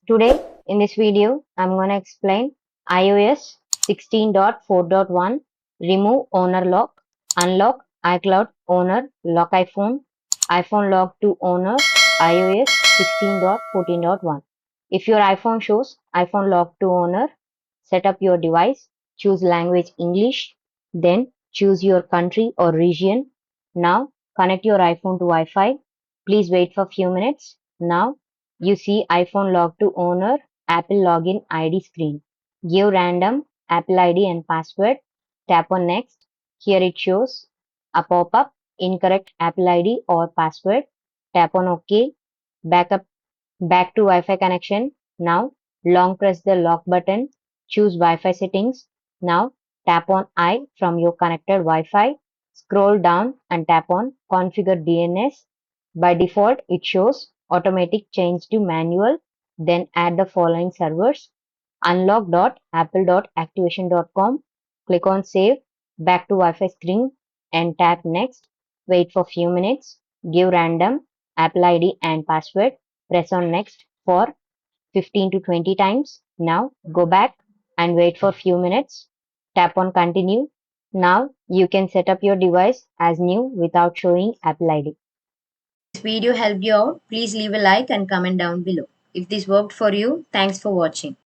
Today in this video, I'm going to explain iOS 16.4.1 remove owner lock, unlock iCloud owner, lock iPhone, iPhone lock to owner, iOS 16.14.1. If your iPhone shows iPhone lock to owner, set up your device, choose language English, then choose your country or region. Now connect your iPhone to Wi-Fi. Please wait for few minutes. Now you see iPhone log to owner, Apple login ID screen. Give random Apple ID and password. Tap on next. Here it shows a pop-up, incorrect Apple ID or password. Tap on OK. Back to Wi-Fi connection. Now long press the lock button. Choose Wi-Fi settings. Now tap on I from your connected Wi-Fi. Scroll down and tap on configure DNS. By default, it shows automatic change to manual. Then add the following servers: unlock.apple.activation.com. Click on save, back to Wi-Fi screen and tap next. Wait for few minutes. Give random Apple ID and password. Press on next for 15 to 20 times. Now go back and wait for few minutes. Tap on continue. Now you can set up your device as new without showing Apple ID. This video helped you out, please leave a like and comment down below. If this worked for you, thanks for watching.